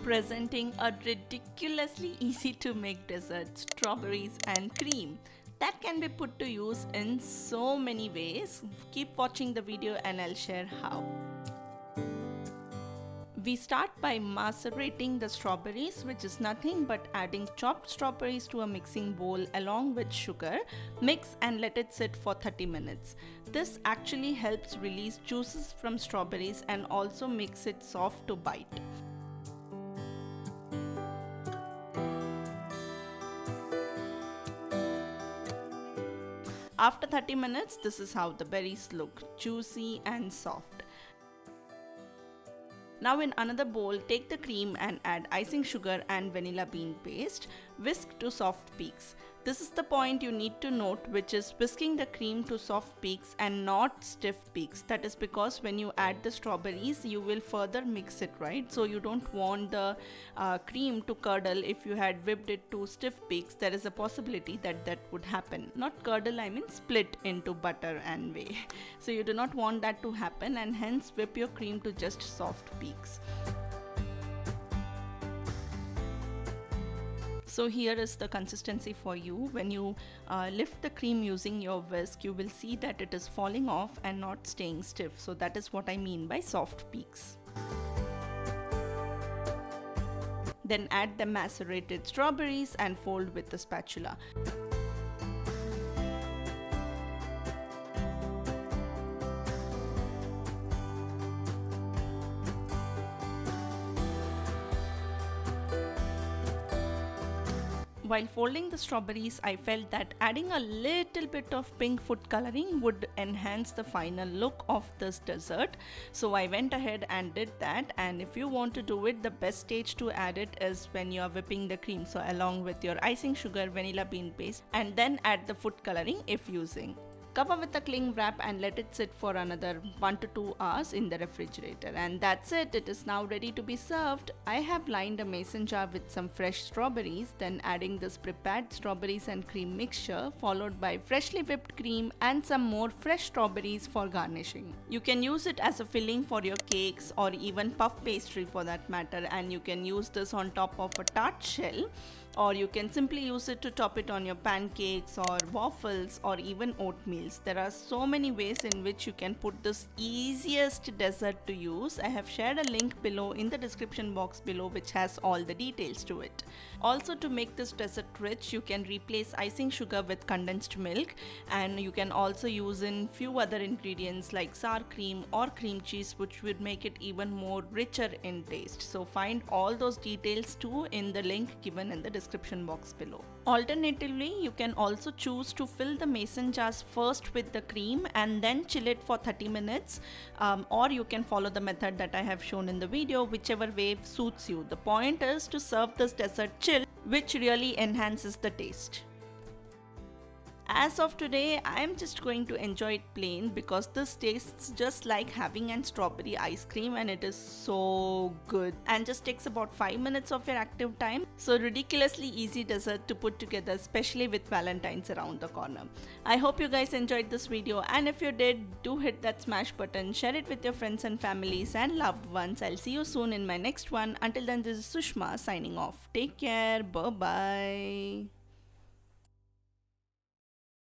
Presenting a ridiculously easy to make dessert, strawberries and cream. That can be put to use in so many ways. Keep watching the video and I'll share how. We start by macerating the strawberries, which is nothing but adding chopped strawberries to a mixing bowl along with sugar. Mix and let it sit for 30 minutes. This actually helps release juices from strawberries and also makes it soft to bite. After 30 minutes, this is how the berries look, juicy and soft. Now in another bowl, take the cream and add icing sugar and vanilla bean paste. Whisk to soft peaks. This is the point you need to note, which is whisking the cream to soft peaks and not stiff peaks. That is because when you add the strawberries, you will further mix it, right? So you don't want the cream to curdle. If you had whipped it to stiff peaks, there is a possibility that that would happen. Not curdle, I mean split into butter and whey. So you do not want that to happen, and hence whip your cream to just soft peaks. So here is the consistency for you. When you lift the cream using your whisk, you will see that it is falling off and not staying stiff. So that is what I mean by soft peaks. Then add the macerated strawberries and fold with the spatula. While folding the strawberries, I felt that adding a little bit of pink food coloring would enhance the final look of this dessert. So I went ahead and did that, and if you want to do it, the best stage to add it is when you are whipping the cream. So along with your icing sugar, vanilla bean paste, and then add the food coloring if using. Cover with a cling wrap and let it sit for another 1 to 2 hours in the refrigerator. And that's it. It is now ready to be served. I have lined a mason jar with some fresh strawberries, then adding this prepared strawberries and cream mixture, followed by freshly whipped cream and some more fresh strawberries for garnishing. You can use it as a filling for your cakes or even puff pastry for that matter, and you can use this on top of a tart shell, or you can simply use it to top it on your pancakes or waffles or even oatmeals. There are so many ways in which you can put this easiest dessert to use. I have shared a link below in the description box below which has all the details to it. Also, to make this dessert rich, you can replace icing sugar with condensed milk, and you can also use in few other ingredients like sour cream or cream cheese, which would make it even more richer in taste. So find all those details too in the link given in the description box below. Alternatively, you can also choose to fill the mason jars first with the cream and then chill it for 30 minutes, or you can follow the method that I have shown in the video, whichever way suits you. The point is to serve this dessert chilled, which really enhances the taste. As of today, I am just going to enjoy it plain because this tastes just like having an strawberry ice cream, and it is so good and just takes about 5 minutes of your active time. So ridiculously easy dessert to put together, especially with Valentine's around the corner. I hope you guys enjoyed this video, and if you did, do hit that smash button, share it with your friends and families and loved ones. I'll see you soon in my next one. Until then, this is Sushma signing off. Take care. Bye bye.